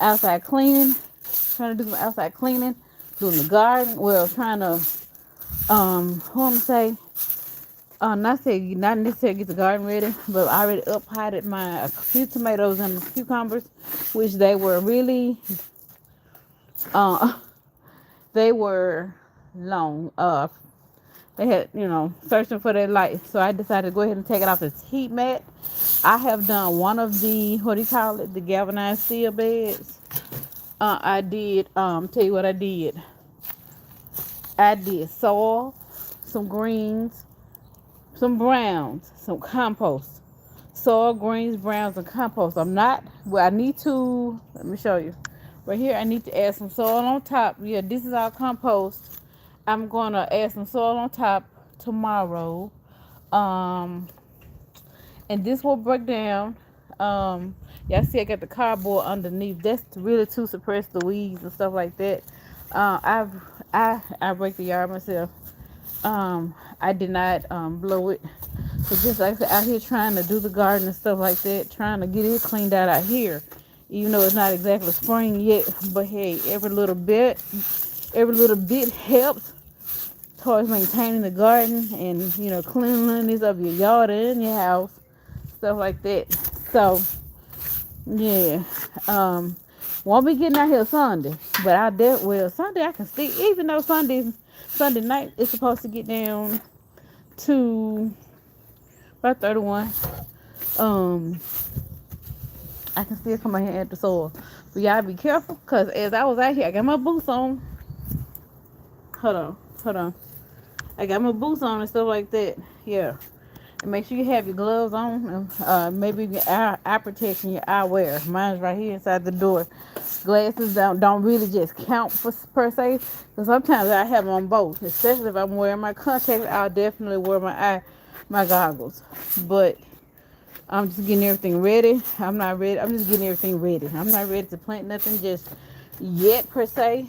outside cleaning, trying to do some outside cleaning, doing the garden. Well, trying to what I'm say, not necessarily get the garden ready, but I already up potted my a few tomatoes and cucumbers, which they were really uh they were long. They had, searching for their life. So I decided to go ahead and take it off this heat mat. I have done one of the, what do you call it, the galvanized steel beds. I did, tell you what I did. I did soil, some greens, some browns, some compost. Soil, greens, browns, and compost. I need to, let me show you. Right here, I need to add some soil on top. Yeah, this is our compost. I'm going to add some soil on top tomorrow. Um, and this will break down. Y'all see I got the cardboard underneath. That's really to suppress the weeds and stuff like that. I break the yard myself. I did not blow it. So just like I said, out here trying to do the garden and stuff like that, trying to get it cleaned out here. Even though it's not exactly spring yet, but hey, every little bit helps towards maintaining the garden and cleanliness of your yard and your house, stuff like that. So yeah, won't be getting out here Sunday, but Sunday I can stick. Even though Sunday night is supposed to get down to about 31. I can still come out here and add the soil, but y'all be careful, cause as I was out here, I got my boots on. Hold on. I got my boots on and stuff like that. Yeah. And make sure you have your gloves on. Maybe your eye protection, your eyewear. Mine's right here inside the door. Glasses don't really just count per se. Because sometimes I have them on both. Especially if I'm wearing my contacts, I'll definitely wear my goggles. But I'm just getting everything ready. I'm not ready. I'm just getting everything ready. I'm not ready to plant nothing just yet per se.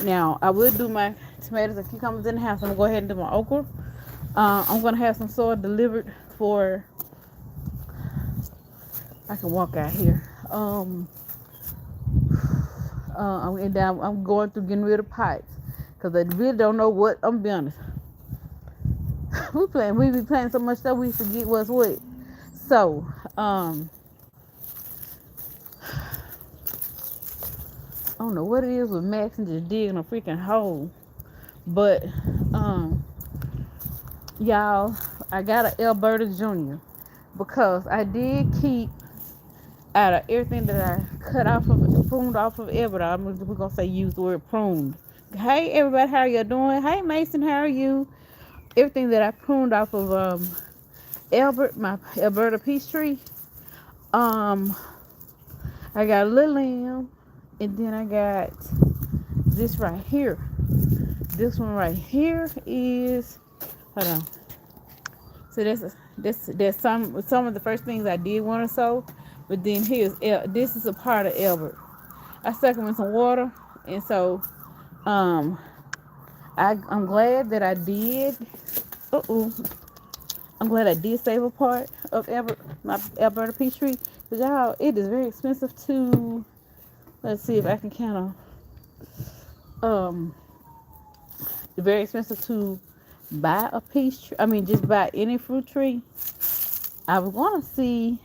Now, I will do my tomatoes and cucumbers in the house. I'm going to go ahead and do my okra. I'm going to have some soil delivered for... I can walk out here. I'm going through getting rid of pipes. Because I really don't know what... I'm going to be honest. We be playing so much stuff we forget what's what. So, I don't know what it is with Max and just digging a freaking hole. But, y'all, I got an Alberta Junior because I did keep out of everything that I pruned off of Alberta. We're going to use the word pruned. Hey, everybody, how y'all doing? Hey, Mason, how are you? Everything that I pruned off of my Alberta peach tree. I got a little lamb, and then I got this right here. This one right here is, hold on. So that's some of the first things I did want to sow, but then this is a part of Albert. I stuck them in some water, and so I'm glad that I did. I'm glad I did save a part of my Alberta peach tree. Because y'all, it is very expensive to, let's see if I can kind of, very expensive to buy a peach tree. I mean, just buy any fruit tree. I was going to see,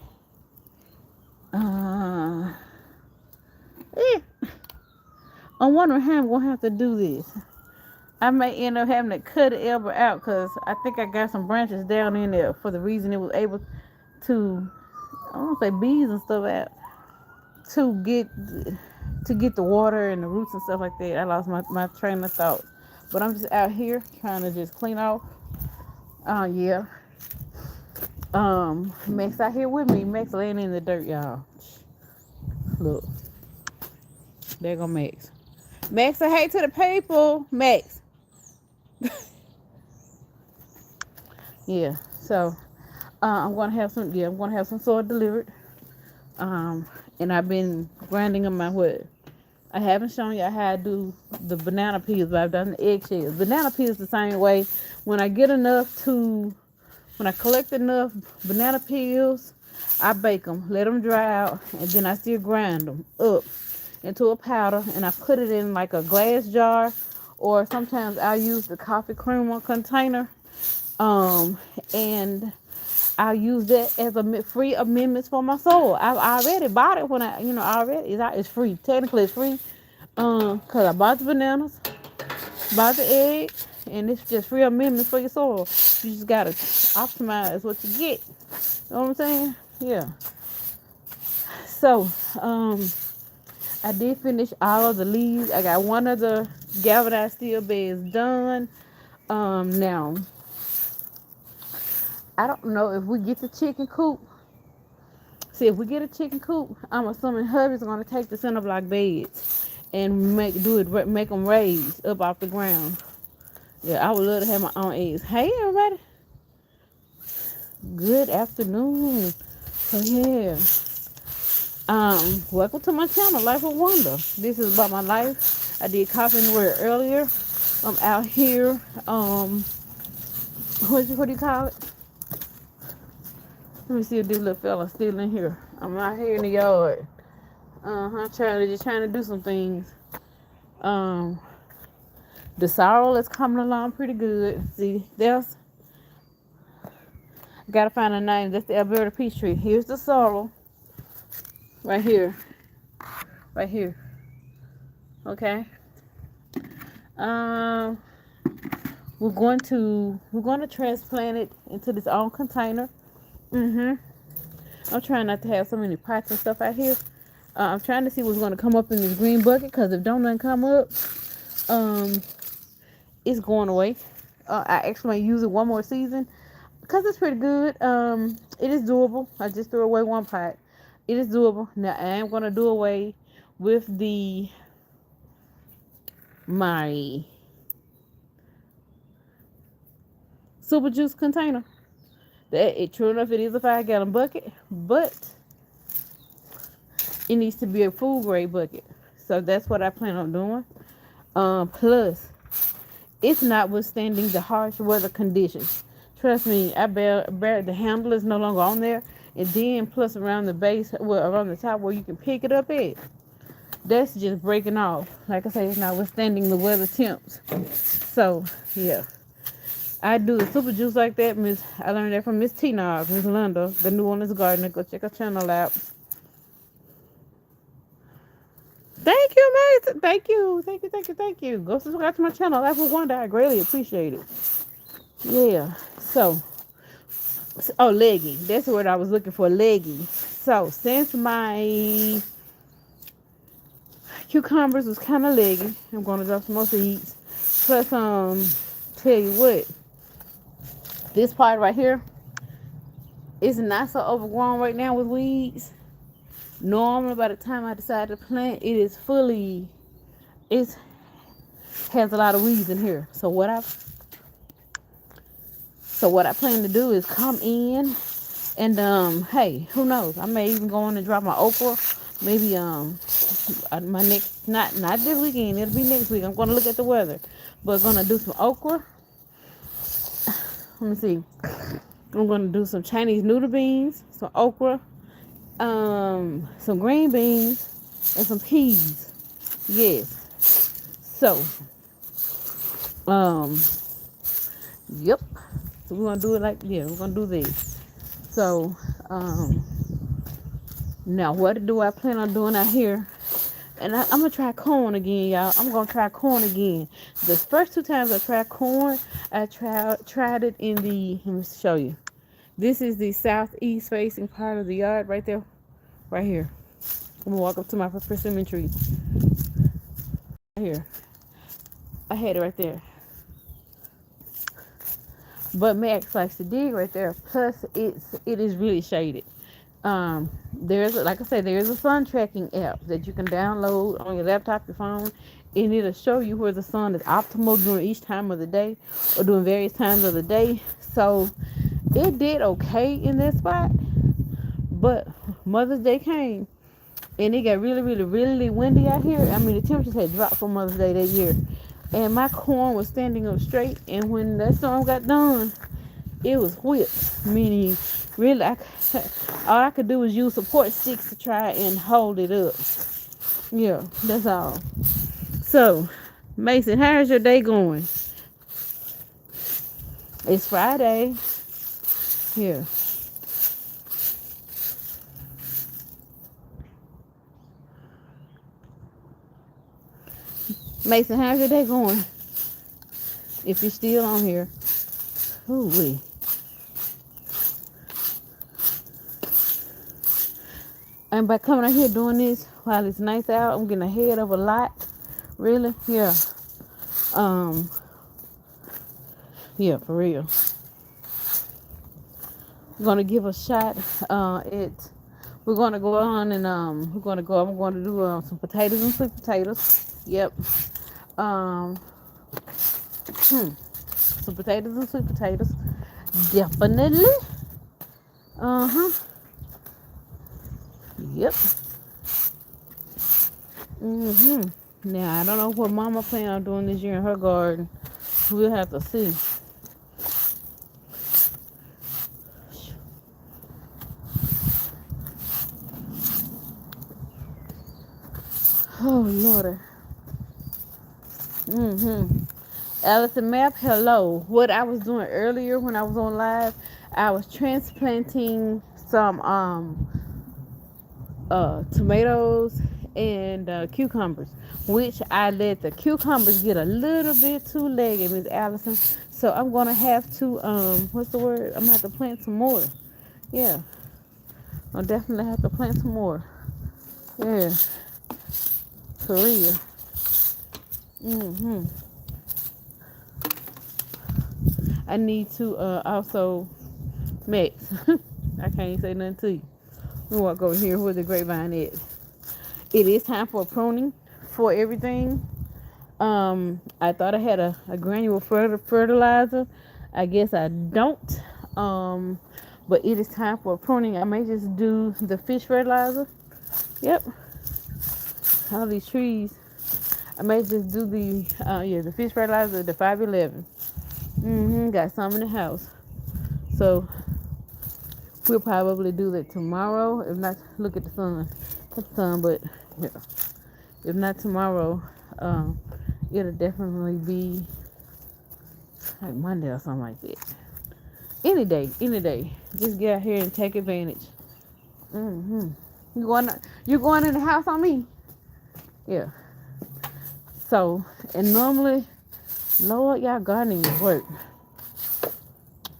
I'm wondering how I'm going to have to do this. I may end up having to cut the Albert out because I think I got some branches down in there for the reason it was able to, I don't want to say bees and stuff out, to get the water and the roots and stuff like that. I lost my train of thought. But I'm just out here trying to just clean off. Yeah. Max out here with me. Max laying in the dirt, y'all. Look. There go Max. Max, say hey to the people. Max. Yeah, so I'm gonna have some soil delivered. And I've been grinding them my wood. I haven't shown you how I do the banana peels, but I've done the eggshells. Banana peels the same way. When I collect enough banana peels, I bake them, let them dry out, and then I still grind them up into a powder, and I put it in like a glass jar, or sometimes I use the coffee creamer container, and I use that as a free amendments for my soul. I already bought it when it's free. Technically, it's free. Cause I bought the bananas, bought the egg, and it's just free amendments for your soul. You just gotta optimize what you get. You know what I'm saying? Yeah. So, I did finish all of the leaves. I got one of the galvanized steel beds done. Now I don't know if we get the chicken coop. See, if we get a chicken coop, I'm assuming hubby's gonna take the center block beds and make them raised up off the ground. Yeah, I would love to have my own eggs. Hey, everybody. Good afternoon. So yeah. Welcome to my channel, Life with Wanda. This is about my life. I did coffee in the word earlier. I'm out here. What do you call it? Let me see if this little fella still in here. I'm out here in the yard. Trying to do some things. The sorrel is coming along pretty good. See, gotta find a name. That's the Alberta peach tree. Here's the sorrel. Right here. Okay. We're going to transplant it into this own container. I'm trying not to have so many pots and stuff out here. I'm trying to see what's going to come up in this green bucket, because if don't nothing come up, it's going away. I actually might use it one more season because it's pretty good. It is doable. I just threw away one pot. It is doable. Now I am going to do away with my super juice container. True enough, it is a 5-gallon bucket, but it needs to be a food grade bucket. So that's what I plan on doing. Plus, it's not withstanding the harsh weather conditions. Trust me, the handle is no longer on there. And then plus around the base, around the top where you can pick it up at, that's just breaking off. Like I say, it's not withstanding the weather temps. So, yeah. I do the super juice like that. I learned that from Miss Tina, Miss Linda, the New Orleans gardener. Go check her channel out. Thank you, Mason. Thank you. Go subscribe to my channel, Life with Wanda. I greatly appreciate it. Yeah. So, leggy. That's what I was looking for, leggy. So, since my cucumbers was kind of leggy, I'm going to drop some more seeds. Plus, tell you what, this part right here is not so overgrown right now with weeds. Normally, by the time I decide to plant, it has a lot of weeds in here. So what I plan to do is come in and hey, who knows? I may even go in and drop my okra. Maybe my next not this weekend. It'll be next week. I'm gonna look at the weather, but gonna do some okra. Let me see. I'm gonna do some Chinese noodle beans, some okra, some green beans, and some peas. Yes. So, yep. So we're gonna do it we're gonna do this. So, now what do I plan on doing out here? And I'm gonna try corn again, y'all. I'm gonna try corn again. The first 2 times I tried corn, I tried it in the. Let me show you. This is the southeast facing part of the yard right there, right here. I'm gonna walk up to my persimmon tree. Right here. I had it right there. But Max likes to dig right there. Plus, it is really shaded. There's a sun tracking app that you can download on your laptop, your phone, and it'll show you where the sun is optimal during each time of the day or during various times of the day. So it did okay in that spot, but Mother's Day came and it got really, really, really windy out here. I mean, the temperatures had dropped for Mother's Day that year, and my corn was standing up straight. And when that storm got done, it was whipped, meaning Really, all I could do was use support sticks to try and hold it up. Yeah, that's all. So, Mason, how's your day going? It's Friday. Yeah. Mason, how's your day going? If you're still on here. Ooh wee. And by coming out here doing this while it's nice out, I'm getting ahead of a lot. Really? Yeah. Um, yeah, for real. I'm gonna give a shot. We're gonna go on and I'm gonna do some potatoes and sweet potatoes. Yep. Um, some potatoes and sweet potatoes. Definitely. Uh-huh. Yep. Now I don't know what Mama plan on doing this year in her garden. We'll have to see. Oh Lord. Allison Map, hello. What I was doing earlier when I was on live, I was transplanting some tomatoes and cucumbers, which I let the cucumbers get a little bit too leggy, Miss Allison. So I'm gonna have to what's the word? I'm gonna have to plant some more. Yeah, I'll definitely have to plant some more. Yeah, for real. I need to also mix. I can't say nothing to you. We walk over here where the grapevine is. It is time for pruning for everything. I thought I had a granule fertilizer. I guess I don't. But it is time for pruning. I may just do the fish fertilizer. Yep. All these trees. I may just do the fish fertilizer, the 511. Got some in the house. So we'll probably do that tomorrow. If not, look at the sun. Not the sun, but yeah. If not tomorrow, it'll definitely be like Monday or something like that. Any day. Just get out here and take advantage. You going in the house on me? Yeah. So, and normally, Lord, y'all gardening is work.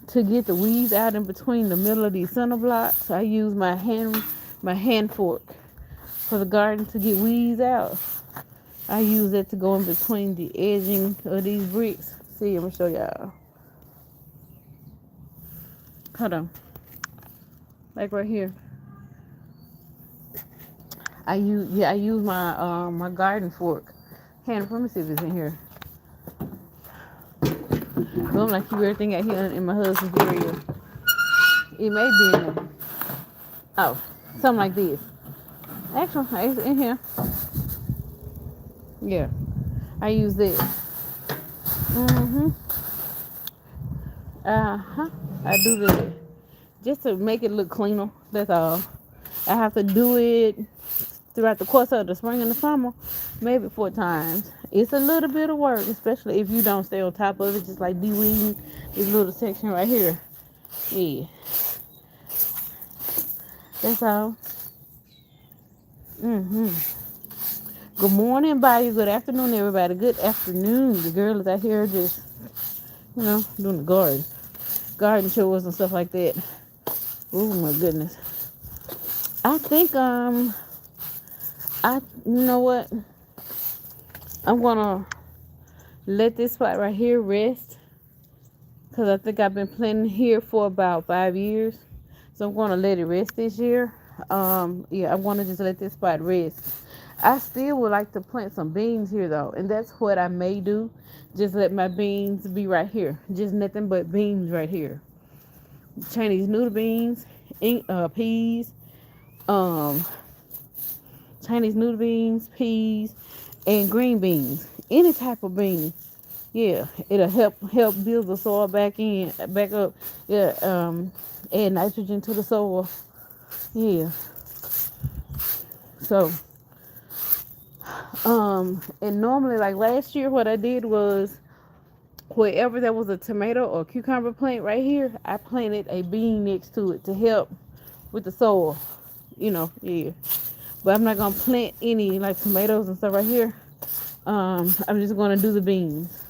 To get the weeds out in between the middle of these center blocks, I use my hand fork for the garden to get weeds out. I use it to go in between the edging of these bricks. See, I'm gonna show y'all. Hold on. Like right here. I use my my garden fork. Let me see if it's in here. I'm like keep everything out here in my husband's area. It may be in there. Oh, something like this. Actually, it's in here. Yeah, I use this. I do this just to make it look cleaner. That's all. I have to do it throughout the course of the spring and the summer, maybe 4 times. It's a little bit of work, especially if you don't stay on top of it, just like de-weeding this little section right here. Yeah. That's all. Good morning, bye. Good afternoon, everybody. Good afternoon. The girl is out here just, doing the garden chores and stuff like that. Oh my goodness. I think you know what? I'm gonna let this spot right here rest because I think I've been planting here for about 5 years, so I'm gonna let it rest this year. I'm gonna just let this spot rest. I still would like to plant some beans here though, and that's what I may do. Just let my beans be right here, just nothing but beans right here. Chinese noodle beans, peas, Chinese noodle beans, peas, and green beans. Any type of bean. Yeah, it'll help build the soil back up. Yeah, add nitrogen to the soil. Yeah. So, and normally, like last year, what I did was wherever there was a tomato or cucumber plant right here, I planted a bean next to it to help with the soil. Yeah. But I'm not gonna plant any like tomatoes and stuff right here. I'm just gonna do the beans.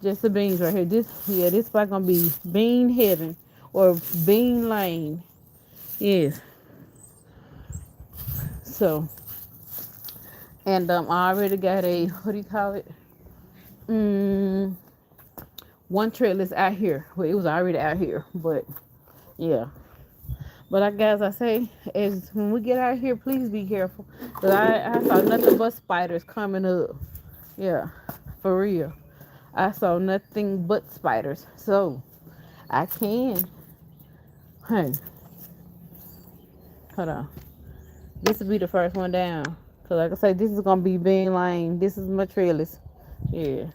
Just the beans right here. This spot gonna be bean heaven or bean lane. Yes. So, and I already got a, what do you call it? One trellis out here. Well, it was already out here, but yeah. But like guys, I say, is when we get out here, please be careful. Cause I saw nothing but spiders coming up. Yeah, for real. I saw nothing but spiders. So I can. Hey, hold on. This will be the first one down. Cause like I say, this is gonna be bean lane. This is my trellis. Yeah.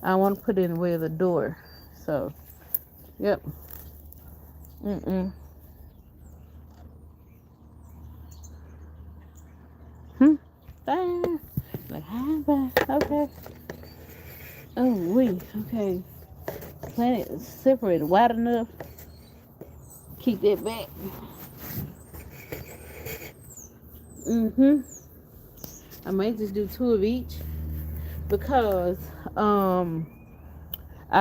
I want to put it in the way of the door. So, yep. Mm-mm. Dang. Like, hi, bye. Okay. Oh, wait. Okay. Plant it separated wide enough. Keep that back. I might just do 2 of each because I'll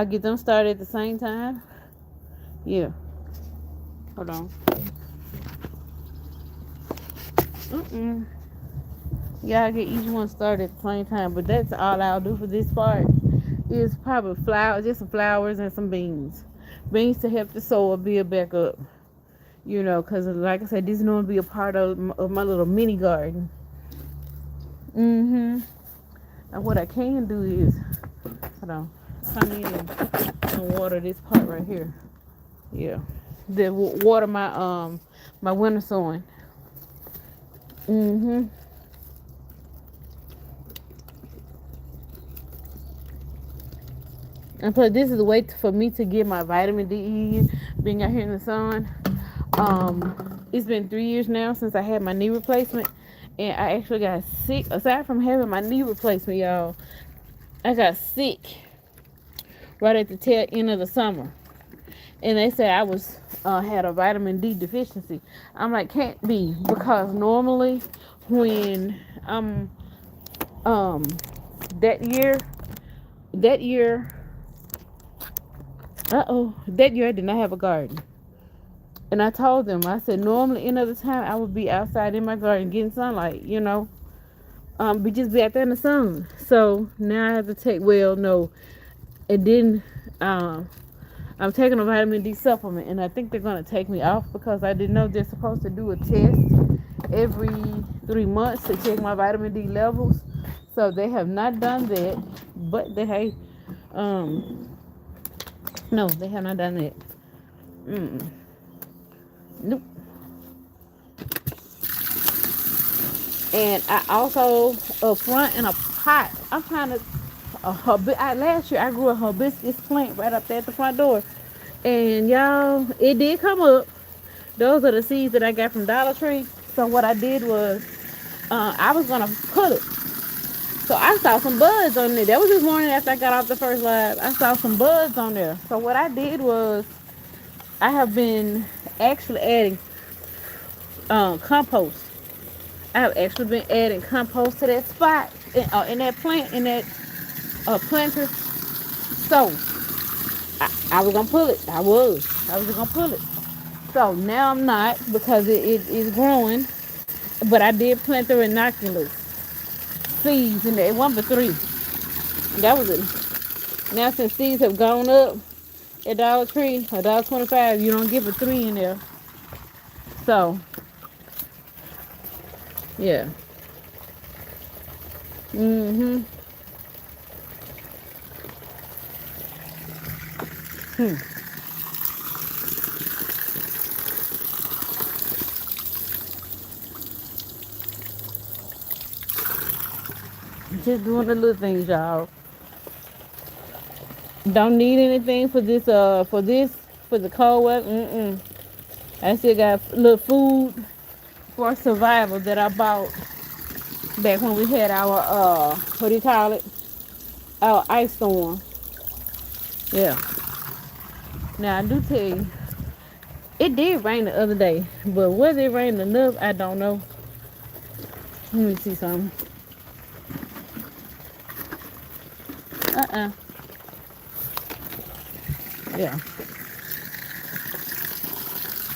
get them started at the same time. Yeah. Hold on. Yeah, I get each one started at the same time, but that's all I'll do for this part. Is probably just some flowers and some beans. Beans to help the soil build back up. Because like I said, this is going to be a part of my little mini garden. And what I can do is, hold on, come in and water this part right here. Yeah. Then water my winter sowing. And plus, this is a way for me to get my vitamin D in, being out here in the sun. It's been 3 years now since I had my knee replacement, and I actually got sick. Aside from having my knee replacement, y'all, I got sick right at the tail end of the summer, and they said I was had a vitamin D deficiency. I'm like, can't be, because normally when that year that year I did not have a garden. And I told them, I said, normally any other time I would be outside in my garden getting sunlight, but just be out there in the sun. So now I have to take, no. And then I'm taking a vitamin D supplement, and I think they're going to take me off because I didn't know they're supposed to do a test every 3 months to check my vitamin D levels. So they have not done that, but no, they have not done that. Nope. And I also a front in a pot. I'm trying to last year I grew a hibiscus plant right up there at the front door, and y'all, it did come up. Those are the seeds that I got from Dollar Tree. So what I did was, I was gonna put it. So I saw some buds on there. That was this morning after I got off the first live. I saw some buds on there. So what I did was, I have been actually adding compost. I have actually been adding compost to that spot in that plant, in that planter. So I was gonna pull it. I was just gonna pull it. So now I'm not, because it is growing. But I did plant the rinoculars seeds in there. It wasn't but 3. That was it. Now since seeds have gone up at Dollar Tree, $1.25, you don't get but 3 in there. So yeah. Just doing the little things, y'all. Don't need anything for this. For the cold weather. I still got little food for survival that I bought back when we had our what do you call it? Our ice storm. Yeah. Now I do tell you, it did rain the other day, but was it raining enough? I don't know. Let me see something. Uh. Yeah.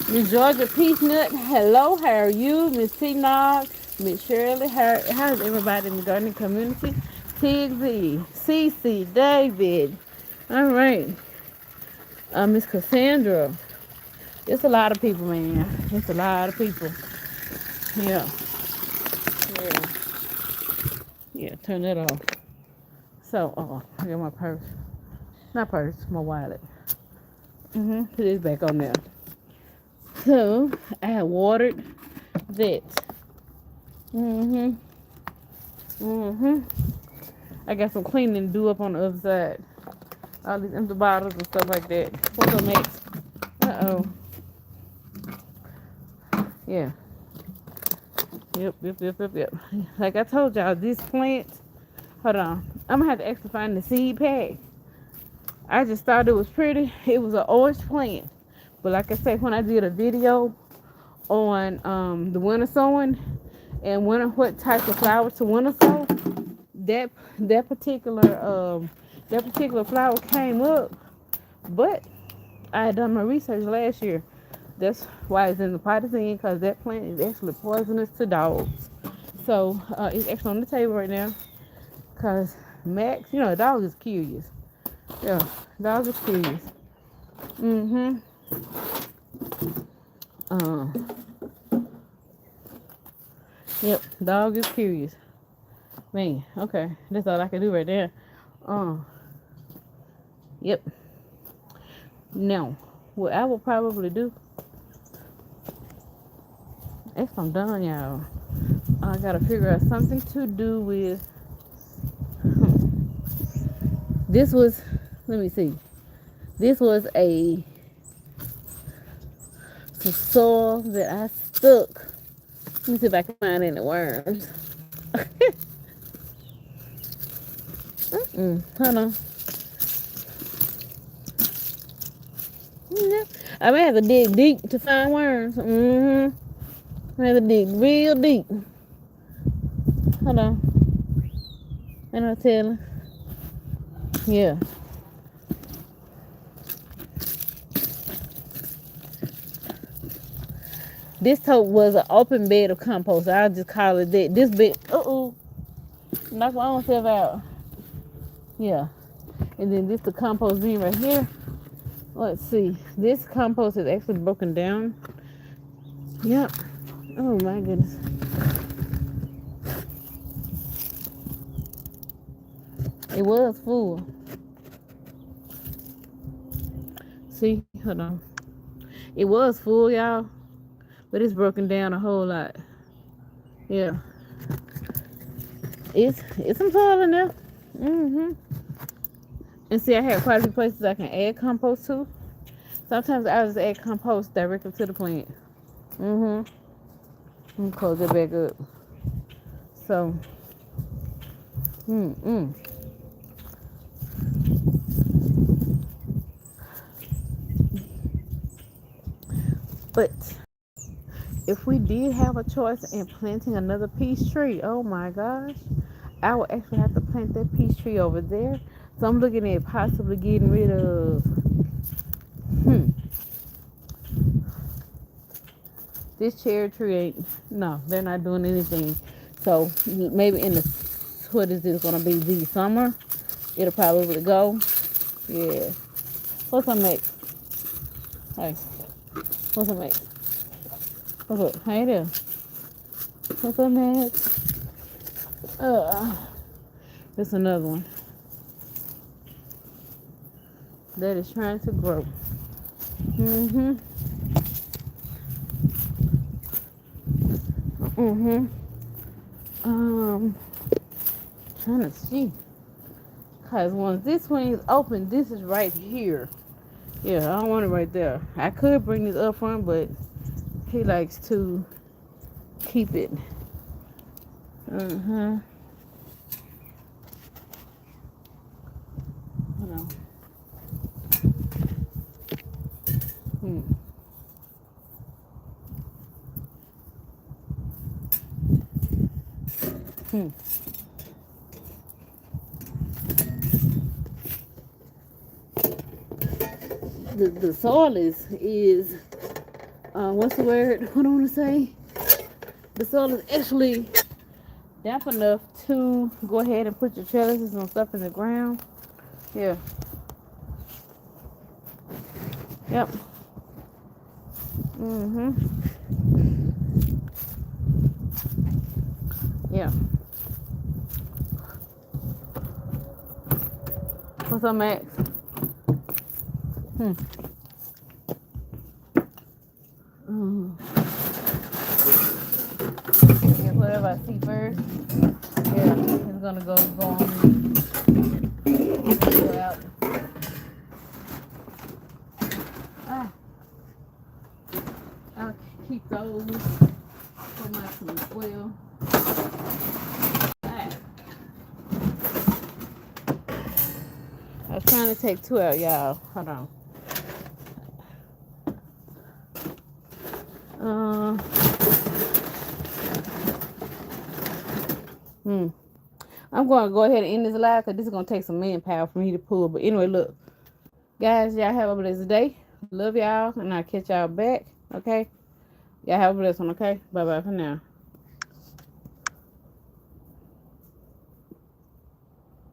Miss Georgia Peach Nut, hello, how are you? Miss T Nog, Miss Shirley, how's everybody in the gardening community? Tigsy, Cece, David. All right. Miss Cassandra. It's a lot of people, man. It's a lot of people. Yeah. Yeah. Yeah, turn that off. So, I got my purse. Not purse, my wallet. Put this back on there. So, I have watered that. I got some cleaning to do up on the other side. All these empty bottles and stuff like that. What's up, Max? Uh-oh. Yeah. Yep. Like I told y'all, this plant, hold on. I'm gonna have to actually find the seed pack. I just thought it was pretty. It was an orange plant. But like I said, when I did a video on the winter sowing and what types of flowers to winter sow, that particular flower came up. But I had done my research last year. That's why it's in the pot it's in, because that plant is actually poisonous to dogs. So it's actually on the table right now. Because Max, a dog is curious. Yeah, dog is curious. Uh, yep, dog is curious. Man, okay, that's all I can do right there. Yep. Now, what I will probably do, if I'm done, y'all, I gotta figure out something to do with. This was, let me see. This was some soil that I stuck. Let me see if I can find any worms. Hold on. I may have to dig deep to find worms. I have to dig real deep. Hold on. And I'll tell you. Yeah. This tote was an open bed of compost. I'll just call it that. This bed. Knock my own self out. Yeah. And then this the compost bin right here. Let's see. This compost is actually broken down. Yep. Oh my goodness. It was full. See, hold on. It was full, y'all, but it's broken down a whole lot. Yeah. It's some soil in there. And see, I have quite a few places I can add compost to. Sometimes I just add compost directly to the plant. Let me close it back up. So, But if we did have a choice in planting another peach tree, oh my gosh, I would actually have to plant that peach tree over there. So I'm looking at possibly getting rid of this cherry tree. No, they're not doing anything. So maybe in the, what is this gonna be, the summer, it'll probably go. Yeah. What's up, mate? Hey. What's up, mate? What's up? How you doing? What's up, Max? There's another one that is trying to grow. Trying to see. Cause once this one is open, this is right here. Yeah, I don't want it right there. I could bring this up front, but he likes to keep it. Hold on. The soil is what's the word? What do I want to say? The soil is actually damp enough to go ahead and put your trellises and stuff in the ground. Yeah. Yep. Yeah. What's up, Max? Yeah, whatever I see first. Yeah, it's gonna go on. Go out. I'll keep those for my food as well. I was trying to take 2 out, y'all. Hold on. I'm going to go ahead and end this live because this is going to take some manpower for me to pull. But anyway, look. Guys, y'all have a blessed day. Love y'all, and I'll catch y'all back. Okay? Y'all have a blessed one, okay? Bye-bye for now.